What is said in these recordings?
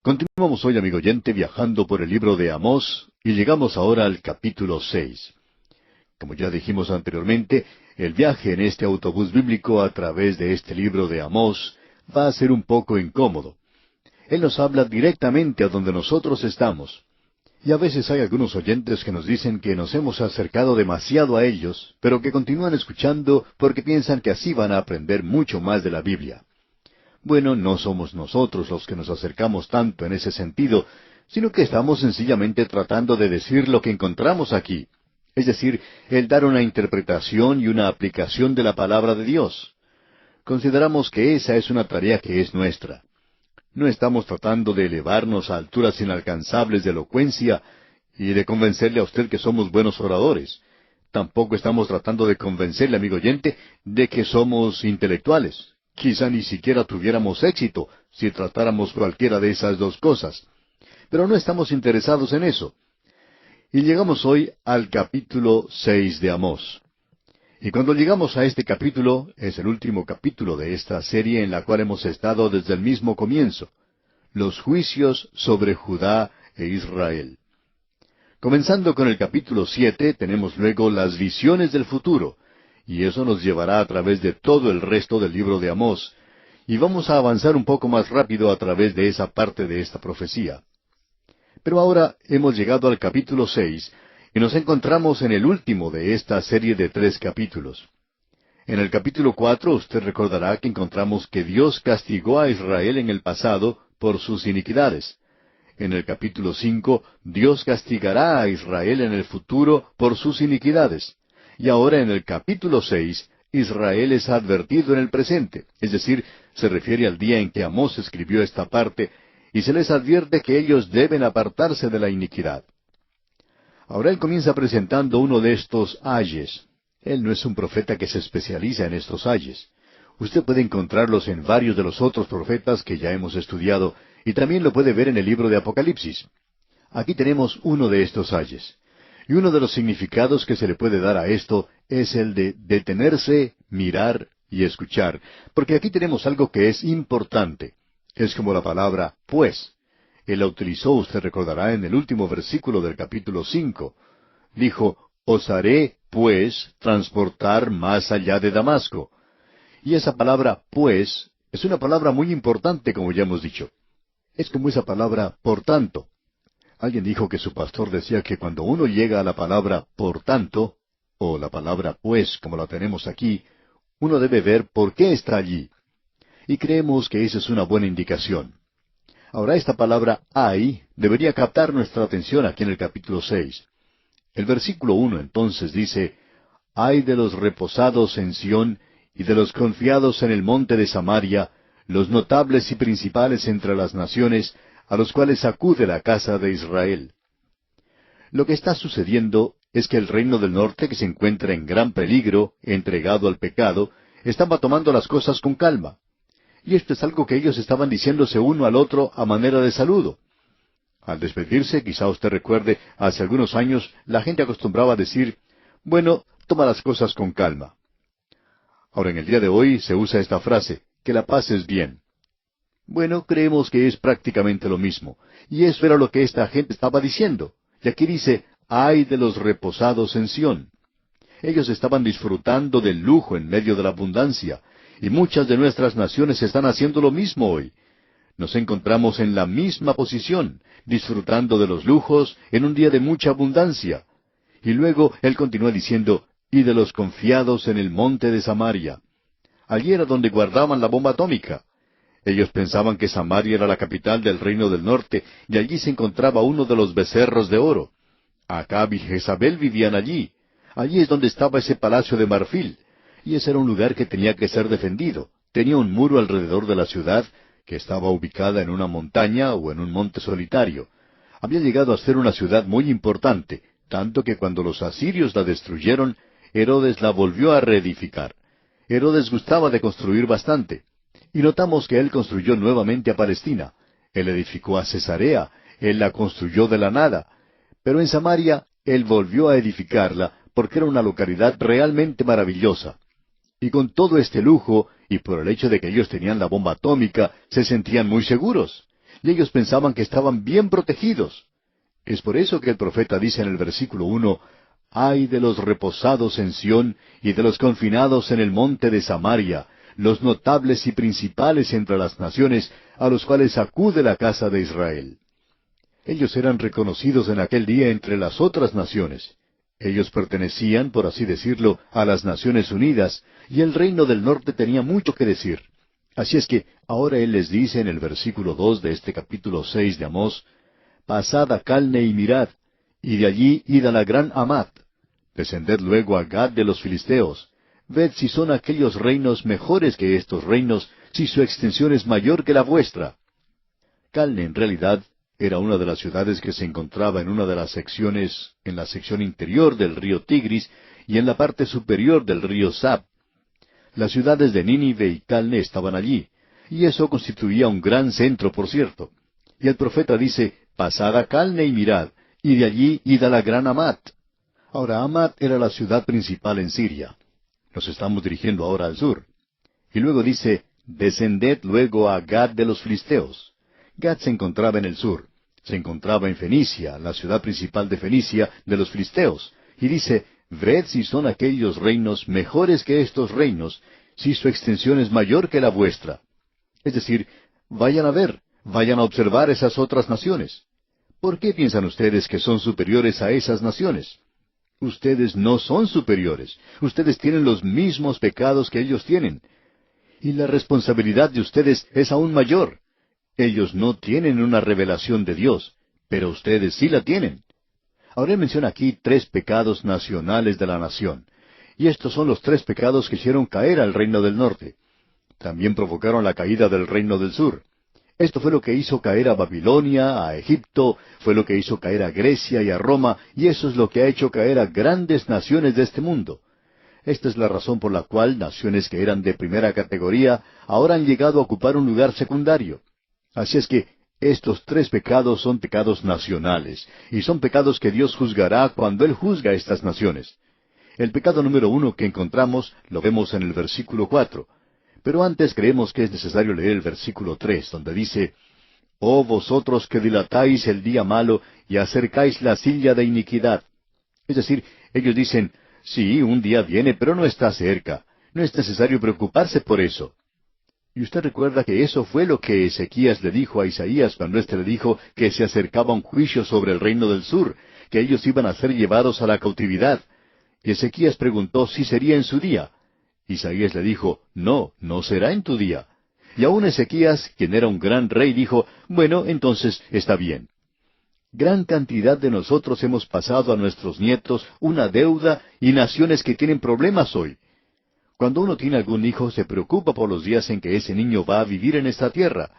Continuamos hoy, amigo oyente, viajando por el libro de Amós y llegamos ahora al capítulo 6. Como ya dijimos anteriormente, el viaje en este autobús bíblico a través de este libro de Amós va a ser un poco incómodo. Él nos habla directamente a donde nosotros estamos. Y a veces hay algunos oyentes que nos dicen que nos hemos acercado demasiado a ellos, pero que continúan escuchando porque piensan que así van a aprender mucho más de la Biblia. Bueno, no somos nosotros los que nos acercamos tanto en ese sentido, sino que estamos sencillamente tratando de decir lo que encontramos aquí, es decir, el dar una interpretación y una aplicación de la palabra de Dios. Consideramos que esa es una tarea que es nuestra. No estamos tratando de elevarnos a alturas inalcanzables de elocuencia y de convencerle a usted que somos buenos oradores. Tampoco estamos tratando de convencerle, amigo oyente, de que somos intelectuales. Quizá ni siquiera tuviéramos éxito si tratáramos cualquiera de esas dos cosas. Pero no estamos interesados en eso. Y llegamos hoy al capítulo 6 de Amós. Y cuando llegamos a este capítulo, es el último capítulo de esta serie en la cual hemos estado desde el mismo comienzo. Los juicios sobre Judá e Israel. Comenzando con el capítulo 7, tenemos luego las visiones del futuro, y eso nos llevará a través de todo el resto del libro de Amós, y vamos a avanzar un poco más rápido a través de esa parte de esta profecía. Pero ahora hemos llegado al capítulo 6, y nos encontramos en el último de esta serie de 3 capítulos. En el capítulo 4 usted recordará que encontramos que Dios castigó a Israel en el pasado por sus iniquidades. En el capítulo 5, Dios castigará a Israel en el futuro por sus iniquidades. Y ahora en el capítulo 6, Israel es advertido en el presente, es decir, se refiere al día en que Amós escribió esta parte, y se les advierte que ellos deben apartarse de la iniquidad. Ahora él comienza presentando uno de estos ayes. Él no es un profeta que se especializa en estos ayes. Usted puede encontrarlos en varios de los otros profetas que ya hemos estudiado, y también lo puede ver en el libro de Apocalipsis. Aquí tenemos uno de estos ayes. Y uno de los significados que se le puede dar a esto es el de detenerse, mirar y escuchar, porque aquí tenemos algo que es importante. Es como la palabra pues. Él la utilizó, usted recordará, en el último versículo del capítulo 5. Dijo, os haré, pues, transportar más allá de Damasco. Y esa palabra pues es una palabra muy importante, como ya hemos dicho. Es como esa palabra por tanto. Alguien dijo que su pastor decía que cuando uno llega a la palabra por tanto, o la palabra pues, como la tenemos aquí, uno debe ver por qué está allí. Y creemos que esa es una buena indicación. Ahora esta palabra hay debería captar nuestra atención aquí en el capítulo 6. El versículo 1 entonces dice, ay de los reposados en Sión y de los confiados en el monte de Samaria, los notables y principales entre las naciones, a los cuales acude la casa de Israel. Lo que está sucediendo es que el reino del norte, que se encuentra en gran peligro, entregado al pecado, estaba tomando las cosas con calma. Y esto es algo que ellos estaban diciéndose uno al otro a manera de saludo. Al despedirse, quizá usted recuerde, hace algunos años la gente acostumbraba a decir, bueno, toma las cosas con calma. Ahora en el día de hoy se usa esta frase, que la pases bien. Bueno, creemos que es prácticamente lo mismo. Y eso era lo que esta gente estaba diciendo. Y aquí dice, ay de los reposados en Sión. Ellos estaban disfrutando del lujo en medio de la abundancia. Y muchas de nuestras naciones están haciendo lo mismo hoy. Nos encontramos en la misma posición, disfrutando de los lujos en un día de mucha abundancia. Y luego él continúa diciendo, y de los confiados en el monte de Samaria. Allí era donde guardaban la bomba atómica. Ellos pensaban que Samaria era la capital del reino del norte, y allí se encontraba uno de los becerros de oro. Acab y Jezabel vivían allí. Allí es donde estaba ese palacio de marfil. Y ese era un lugar que tenía que ser defendido. Tenía un muro alrededor de la ciudad, que estaba ubicada en una montaña o en un monte solitario. Había llegado a ser una ciudad muy importante, tanto que cuando los asirios la destruyeron, Herodes la volvió a reedificar. Herodes gustaba de construir bastante. Y notamos que él construyó nuevamente a Palestina. Él edificó a Cesarea, él la construyó de la nada. Pero en Samaria, él volvió a edificarla, porque era una localidad realmente maravillosa. Y con todo este lujo, y por el hecho de que ellos tenían la bomba atómica, se sentían muy seguros. y ellos pensaban que estaban bien protegidos. Es por eso que el profeta dice en el versículo 1, «Ay de los reposados en Sión y de los confinados en el monte de Samaria, los notables y principales entre las naciones, a los cuales acude la casa de Israel». Ellos eran reconocidos en aquel día entre las otras naciones. Ellos pertenecían, por así decirlo, a las Naciones Unidas, y el reino del norte tenía mucho que decir. Así es que ahora Él les dice en el versículo 2 de este capítulo 6 de Amós, «Pasad a Calne y mirad, y de allí id a la gran Hamat. Descended luego a Gad de los filisteos. Ved si son aquellos reinos mejores que estos reinos, si su extensión es mayor que la vuestra». Calne en realidad era una de las ciudades que se encontraba en una de las secciones, en la sección interior del río Tigris y en la parte superior del río Sab. Las ciudades de Nínive y Calne estaban allí, y eso constituía un gran centro, por cierto. Y el profeta dice, «Pasad a Calne y mirad, y de allí id a la gran Hamat». Ahora, Hamat era la ciudad principal en Siria. Nos estamos dirigiendo ahora al sur. Y luego dice, «Descended luego a Gad de los filisteos». Gad se encontraba en el sur. Se encontraba en Fenicia, la ciudad principal de Fenicia, de los filisteos. Y dice, «Ved si son aquellos reinos mejores que estos reinos, si su extensión es mayor que la vuestra». Es decir, vayan a ver, vayan a observar esas otras naciones. ¿Por qué piensan ustedes que son superiores a esas naciones? Ustedes no son superiores. Ustedes tienen los mismos pecados que ellos tienen. Y la responsabilidad de ustedes es aún mayor. Ellos no tienen una revelación de Dios, pero ustedes sí la tienen. Ahora él menciona aquí 3 pecados nacionales de la nación. Y estos son los 3 pecados que hicieron caer al reino del norte. También provocaron la caída del reino del sur. Esto fue lo que hizo caer a Babilonia, a Egipto, fue lo que hizo caer a Grecia y a Roma, y eso es lo que ha hecho caer a grandes naciones de este mundo. Esta es la razón por la cual naciones que eran de primera categoría ahora han llegado a ocupar un lugar secundario. Así es que estos 3 pecados son pecados nacionales, y son pecados que Dios juzgará cuando Él juzga a estas naciones. El pecado número 1 que encontramos lo vemos en el versículo 4. Pero antes creemos que es necesario leer el versículo 3, donde dice, «Oh vosotros que dilatáis el día malo y acercáis la silla de iniquidad». Es decir, ellos dicen, «Sí, un día viene, pero no está cerca. No es necesario preocuparse por eso». Y usted recuerda que eso fue lo que Ezequías le dijo a Isaías cuando éste le dijo que se acercaba un juicio sobre el reino del sur, que ellos iban a ser llevados a la cautividad. Y Ezequías preguntó si sería en su día. Isaías le dijo, «No, no será en tu día». Y aún Ezequías, quien era un gran rey, dijo, «Bueno, entonces está bien». Gran cantidad de nosotros hemos pasado a nuestros nietos una deuda y naciones que tienen problemas hoy. Cuando uno tiene algún hijo, se preocupa por los días en que ese niño va a vivir en esta tierra.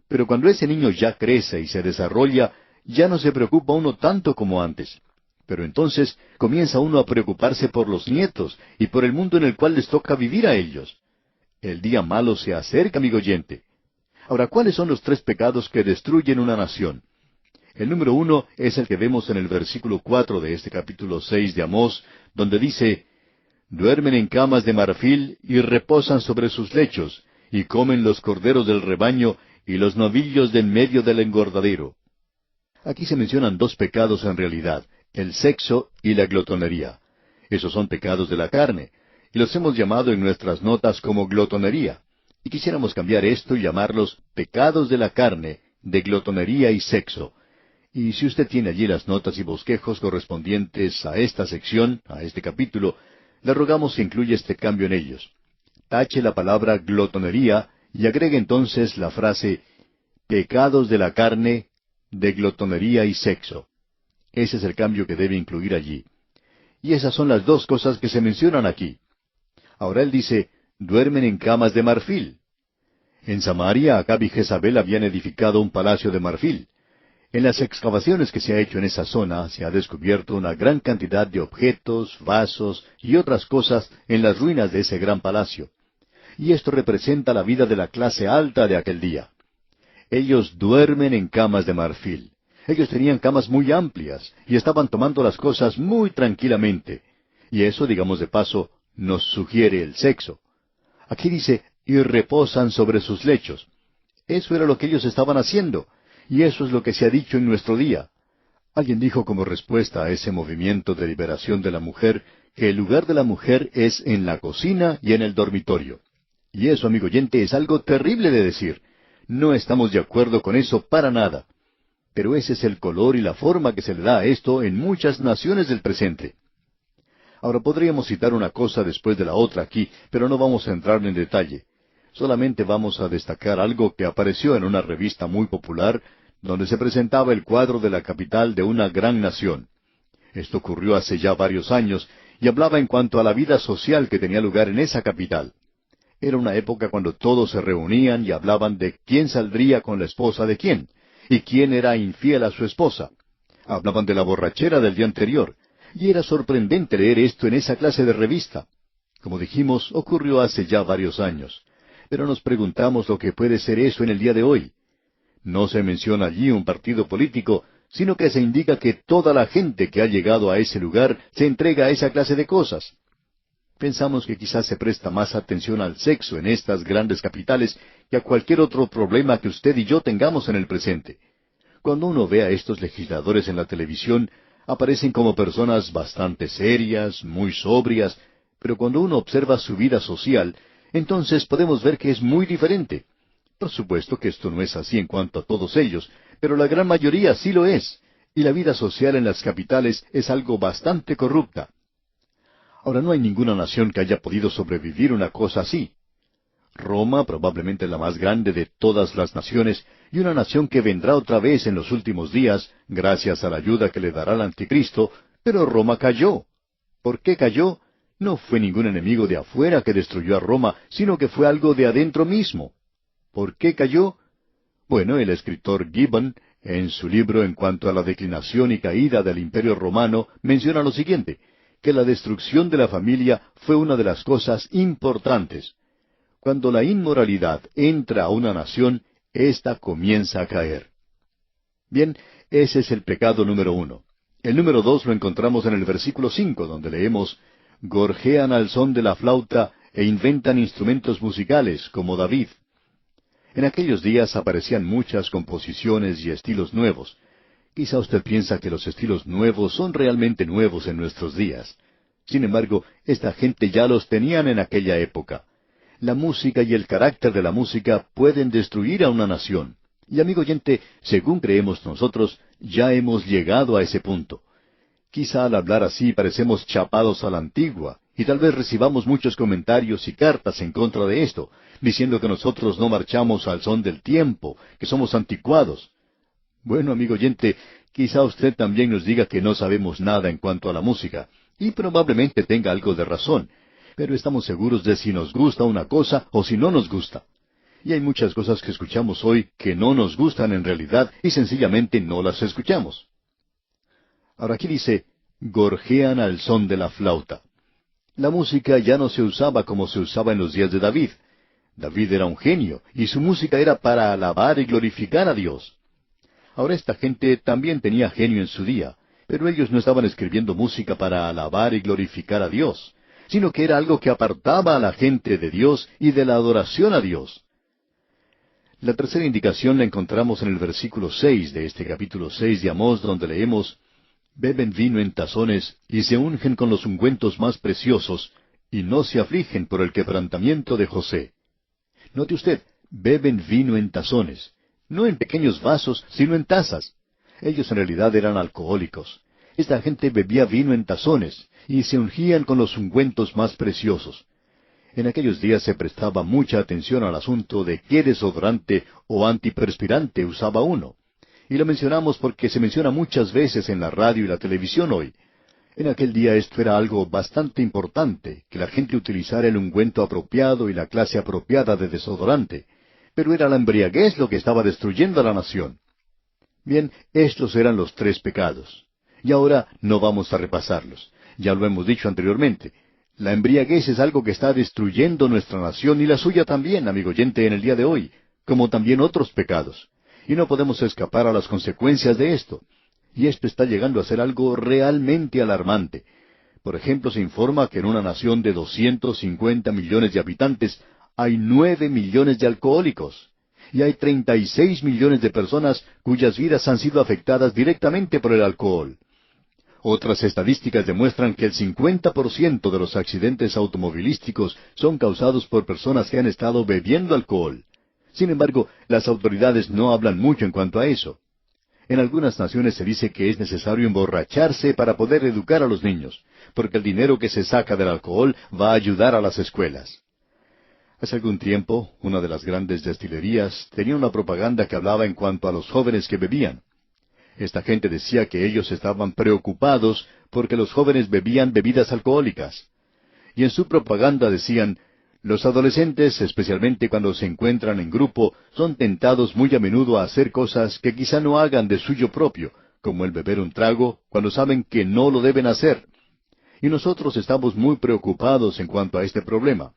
Pero cuando ese niño ya crece y se desarrolla, ya no se preocupa uno tanto como antes. Pero entonces comienza uno a preocuparse por los nietos y por el mundo en el cual les toca vivir a ellos. El día malo se acerca, amigo oyente. Ahora, ¿cuáles son los 3 pecados que destruyen una nación? El número 1 es el que vemos en el versículo 4 de este capítulo 6 de Amós, donde dice, «Duermen en camas de marfil y reposan sobre sus lechos, y comen los corderos del rebaño y los novillos de en medio del engordadero». Aquí se mencionan 2 pecados en realidad, el sexo y la glotonería. Esos son pecados de la carne, y los hemos llamado en nuestras notas como glotonería. Y quisiéramos cambiar esto y llamarlos pecados de la carne, de glotonería y sexo. Y si usted tiene allí las notas y bosquejos correspondientes a esta sección, a este capítulo, le rogamos que incluya este cambio en ellos. Tache la palabra glotonería y agregue entonces la frase pecados de la carne, de glotonería y sexo. Ese es el cambio que debe incluir allí. Y esas son las 2 cosas que se mencionan aquí. Ahora él dice, duermen en camas de marfil. En Samaria, Acab y Jezabel habían edificado un palacio de marfil. En las excavaciones que se ha hecho en esa zona, se ha descubierto una gran cantidad de objetos, vasos y otras cosas en las ruinas de ese gran palacio. Y esto representa la vida de la clase alta de aquel día. Ellos duermen en camas de marfil. Ellos tenían camas muy amplias y estaban tomando las cosas muy tranquilamente. Y eso, digamos de paso, nos sugiere el sexo. Aquí dice, y reposan sobre sus lechos. Eso era lo que ellos estaban haciendo. Y eso es lo que se ha dicho en nuestro día. Alguien dijo como respuesta a ese movimiento de liberación de la mujer que el lugar de la mujer es en la cocina y en el dormitorio. Y eso, amigo oyente, es algo terrible de decir. No estamos de acuerdo con eso para nada. Pero ese es el color y la forma que se le da a esto en muchas naciones del presente. Ahora podríamos citar una cosa después de la otra aquí, pero no vamos a entrar en detalle. Solamente vamos a destacar algo que apareció en una revista muy popular, donde se presentaba el cuadro de la capital de una gran nación. Esto ocurrió hace ya varios años, y hablaba en cuanto a la vida social que tenía lugar en esa capital. Era una época cuando todos se reunían y hablaban de quién saldría con la esposa de quién, y quién era infiel a su esposa. Hablaban de la borrachera del día anterior, y era sorprendente leer esto en esa clase de revista. Como dijimos, ocurrió hace ya varios años. Pero nos preguntamos lo que puede ser eso en el día de hoy. No se menciona allí un partido político, sino que se indica que toda la gente que ha llegado a ese lugar se entrega a esa clase de cosas. Pensamos que quizás se presta más atención al sexo en estas grandes capitales que a cualquier otro problema que usted y yo tengamos en el presente. Cuando uno ve a estos legisladores en la televisión, aparecen como personas bastante serias, muy sobrias, pero cuando uno observa su vida social, entonces podemos ver que es muy diferente. Por supuesto que esto no es así en cuanto a todos ellos, pero la gran mayoría sí lo es, y la vida social en las capitales es algo bastante corrupta. Ahora, no hay ninguna nación que haya podido sobrevivir una cosa así. Roma probablemente es la más grande de todas las naciones, y una nación que vendrá otra vez en los últimos días, gracias a la ayuda que le dará el anticristo, pero Roma cayó. ¿Por qué cayó? No fue ningún enemigo de afuera que destruyó a Roma, sino que fue algo de adentro mismo. ¿Por qué cayó? Bueno, el escritor Gibbon, en su libro en cuanto a la declinación y caída del Imperio Romano, menciona lo siguiente, que la destrucción de la familia fue una de las cosas importantes. Cuando la inmoralidad entra a una nación, ésta comienza a caer. Bien, ese es el pecado número 1. El número 2 lo encontramos en el versículo 5, donde leemos, gorjean al son de la flauta e inventan instrumentos musicales, como David. En aquellos días aparecían muchas composiciones y estilos nuevos. Quizá usted piensa que los estilos nuevos son realmente nuevos en nuestros días. Sin embargo, esta gente ya los tenían en aquella época. La música y el carácter de la música pueden destruir a una nación. Y amigo oyente, según creemos nosotros, ya hemos llegado a ese punto. Quizá al hablar así parecemos chapados a la antigua, y tal vez recibamos muchos comentarios y cartas en contra de esto, diciendo que nosotros no marchamos al son del tiempo, que somos anticuados. Bueno, amigo oyente, quizá usted también nos diga que no sabemos nada en cuanto a la música, y probablemente tenga algo de razón, pero estamos seguros de si nos gusta una cosa o si no nos gusta. Y hay muchas cosas que escuchamos hoy que no nos gustan en realidad y sencillamente no las escuchamos. Ahora aquí dice, gorjean al son de la flauta. La música ya no se usaba como se usaba en los días de David. David era un genio, y su música era para alabar y glorificar a Dios. Ahora esta gente también tenía genio en su día, pero ellos no estaban escribiendo música para alabar y glorificar a Dios, sino que era algo que apartaba a la gente de Dios y de la adoración a Dios. La tercera indicación la encontramos en el versículo 6 de este capítulo 6 de Amós, donde leemos, beben vino en tazones y se ungen con los ungüentos más preciosos, y no se afligen por el quebrantamiento de José. Note usted, beben vino en tazones, no en pequeños vasos, sino en tazas. Ellos en realidad eran alcohólicos. Esta gente bebía vino en tazones, y se ungían con los ungüentos más preciosos. En aquellos días se prestaba mucha atención al asunto de qué desodorante o antiperspirante usaba uno. Y lo mencionamos porque se menciona muchas veces en la radio y la televisión hoy. En aquel día esto era algo bastante importante, que la gente utilizara el ungüento apropiado y la clase apropiada de desodorante. Pero era la embriaguez lo que estaba destruyendo a la nación. Bien, estos eran los 3 pecados. Y ahora no vamos a repasarlos. Ya lo hemos dicho anteriormente. La embriaguez es algo que está destruyendo nuestra nación y la suya también, amigo oyente, en el día de hoy, como también otros pecados. Y no podemos escapar a las consecuencias de esto. Y esto está llegando a ser algo realmente alarmante. Por ejemplo, se informa que en una nación de 250 millones de habitantes hay 9 millones de alcohólicos. y hay 36 millones de personas cuyas vidas han sido afectadas directamente por el alcohol. Otras estadísticas demuestran que el 50% de los accidentes automovilísticos son causados por personas que han estado bebiendo alcohol. Sin embargo, las autoridades no hablan mucho en cuanto a eso. En algunas naciones se dice que es necesario emborracharse para poder educar a los niños, porque el dinero que se saca del alcohol va a ayudar a las escuelas. Hace algún tiempo, una de las grandes destilerías tenía una propaganda que hablaba en cuanto a los jóvenes que bebían. Esta gente decía que ellos estaban preocupados porque los jóvenes bebían bebidas alcohólicas. Y en su propaganda decían, los adolescentes, especialmente cuando se encuentran en grupo, son tentados muy a menudo a hacer cosas que quizá no hagan de suyo propio, como el beber un trago, cuando saben que no lo deben hacer. Y nosotros estamos muy preocupados en cuanto a este problema.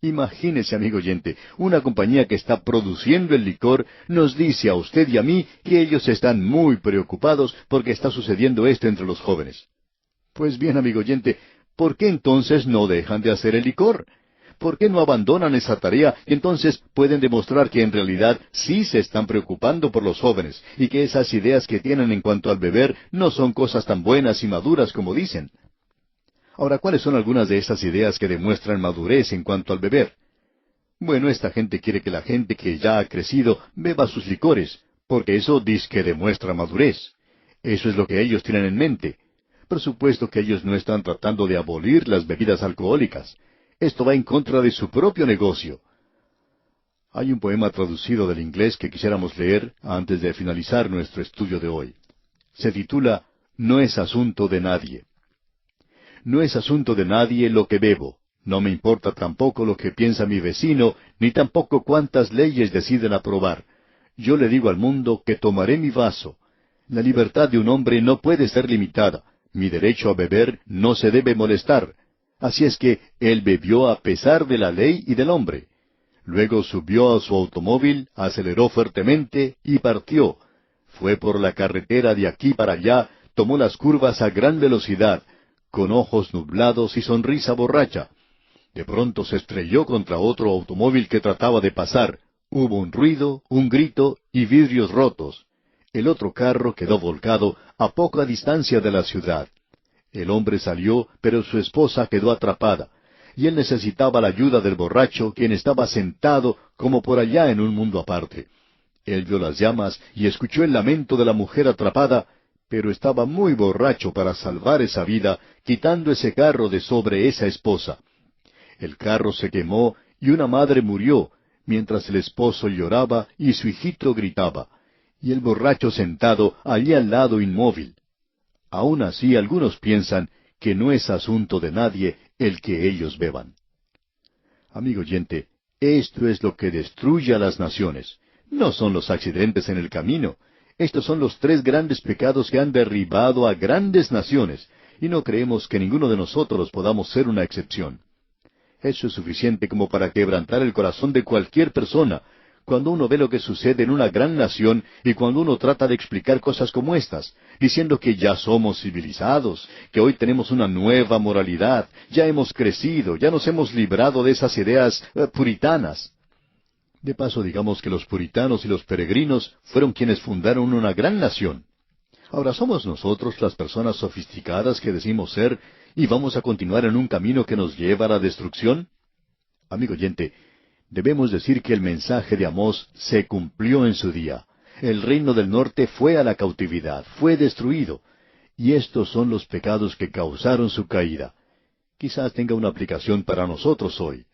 Imagínese, amigo oyente, una compañía que está produciendo el licor nos dice a usted y a mí que ellos están muy preocupados porque está sucediendo esto entre los jóvenes. Pues bien, amigo oyente, ¿por qué entonces no dejan de hacer el licor? ¿Por qué no abandonan esa tarea y entonces pueden demostrar que en realidad sí se están preocupando por los jóvenes y que esas ideas que tienen en cuanto al beber no son cosas tan buenas y maduras como dicen? Ahora, ¿cuáles son algunas de esas ideas que demuestran madurez en cuanto al beber? Bueno, esta gente quiere que la gente que ya ha crecido beba sus licores, porque eso dice que demuestra madurez. Eso es lo que ellos tienen en mente. Por supuesto que ellos no están tratando de abolir las bebidas alcohólicas. Esto va en contra de su propio negocio. Hay un poema traducido del inglés que quisiéramos leer antes de finalizar nuestro estudio de hoy. Se titula No es asunto de nadie. No es asunto de nadie lo que bebo. No me importa tampoco lo que piensa mi vecino, ni tampoco cuántas leyes deciden aprobar. Yo le digo al mundo que tomaré mi vaso. La libertad de un hombre no puede ser limitada. Mi derecho a beber no se debe molestar. Así es que él bebió a pesar de la ley y del hombre. Luego subió a su automóvil, aceleró fuertemente y partió. Fue por la carretera de aquí para allá, tomó las curvas a gran velocidad, con ojos nublados y sonrisa borracha. De pronto se estrelló contra otro automóvil que trataba de pasar. Hubo un ruido, un grito y vidrios rotos. El otro carro quedó volcado a poca distancia de la ciudad. El hombre salió, pero su esposa quedó atrapada, y él necesitaba la ayuda del borracho, quien estaba sentado como por allá en un mundo aparte. Él vio las llamas y escuchó el lamento de la mujer atrapada, pero estaba muy borracho para salvar esa vida, quitando ese carro de sobre esa esposa. El carro se quemó y una madre murió, mientras el esposo lloraba y su hijito gritaba, y el borracho sentado allí al lado inmóvil. Aun así algunos piensan que no es asunto de nadie el que ellos beban. Amigo oyente, esto es lo que destruye a las naciones. No son los accidentes en el camino. Estos son los 3 grandes pecados que han derribado a grandes naciones, y no creemos que ninguno de nosotros podamos ser una excepción. Eso es suficiente como para quebrantar el corazón de cualquier persona, cuando uno ve lo que sucede en una gran nación y cuando uno trata de explicar cosas como estas, diciendo que ya somos civilizados, que hoy tenemos una nueva moralidad, ya hemos crecido, ya nos hemos librado de esas ideas puritanas. De paso, digamos que los puritanos y los peregrinos fueron quienes fundaron una gran nación. Ahora somos nosotros las personas sofisticadas que decimos ser y vamos a continuar en un camino que nos lleva a la destrucción. Amigo oyente, debemos decir que el mensaje de Amós se cumplió en su día. El reino del norte fue a la cautividad, fue destruido. Y estos son los pecados que causaron su caída. Quizás tenga una aplicación para nosotros hoy.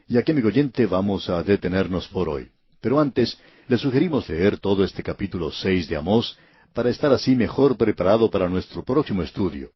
Y aquí, amigo oyente, vamos a detenernos por hoy. Pero antes, le sugerimos leer todo este capítulo 6 de Amós, para estar así mejor preparado para nuestro próximo estudio.